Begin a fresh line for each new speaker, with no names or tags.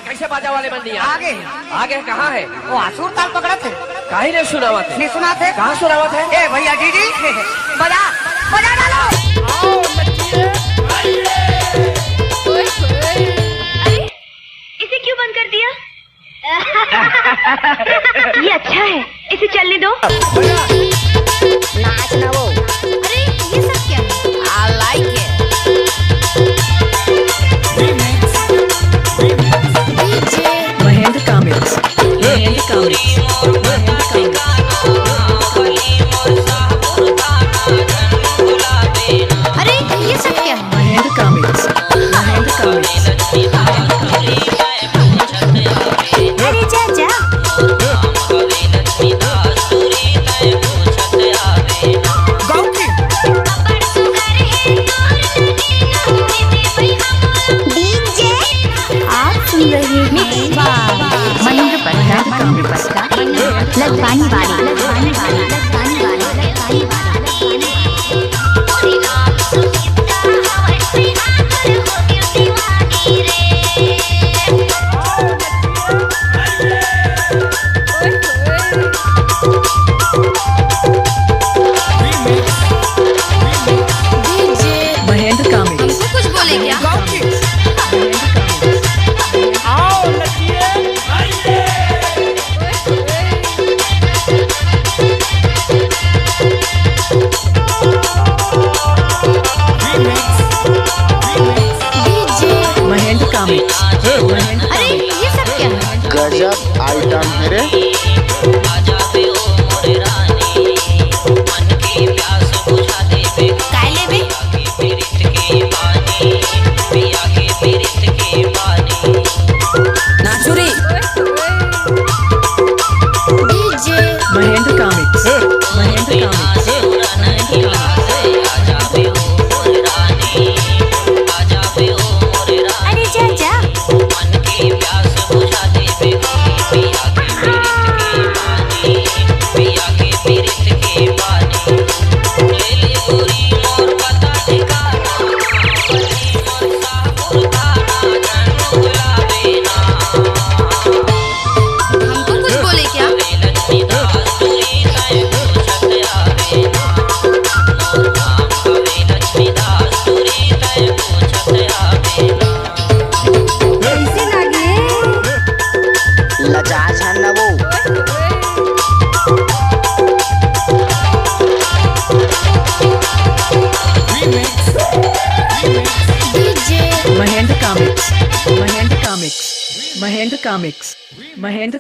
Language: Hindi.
तो कैसे बाजा वाले बन दिया?
आगे
आगे कहाँ है?
वो आसुर ताल पकड़ा थे,
काहे ने सुनावत है?
नहीं सुना थे?
कहाँ सुनावत है?
ए भैया दीदी बजा बजा डालो।
अरे इसे क्यों बंद कर दिया? ये अच्छा है, इसे चलने दो।
नाच ना वो।
अरे ये सब क्या है?
I like it.
Mahendra comics, Mahendra comics,
अरे ये सब क्या है?
महेंद्र कामिक्स, महेंद्र कामिक्स,
अरे जा जा। डीजे आप सुन रहे हैं महेंद्र पट्टा लखवानी वाले
महेंद्र कामिक्स,
कुछ बोले क्या?
महेंद्र कामिक्स, महेंद्र
अरे ये सब क्या है?
गजब आइटम है रे।
काय लेबे?
नाचुरी,
DJ
Mahendra comics, Mahendra comics,
अरे जा जा। हमको कुछ बोले क्या? कैसे लगे?
लजा छन ना वो।
DJ
Mahendra comics, Mahendra comics, Mahendra comics, Mahendra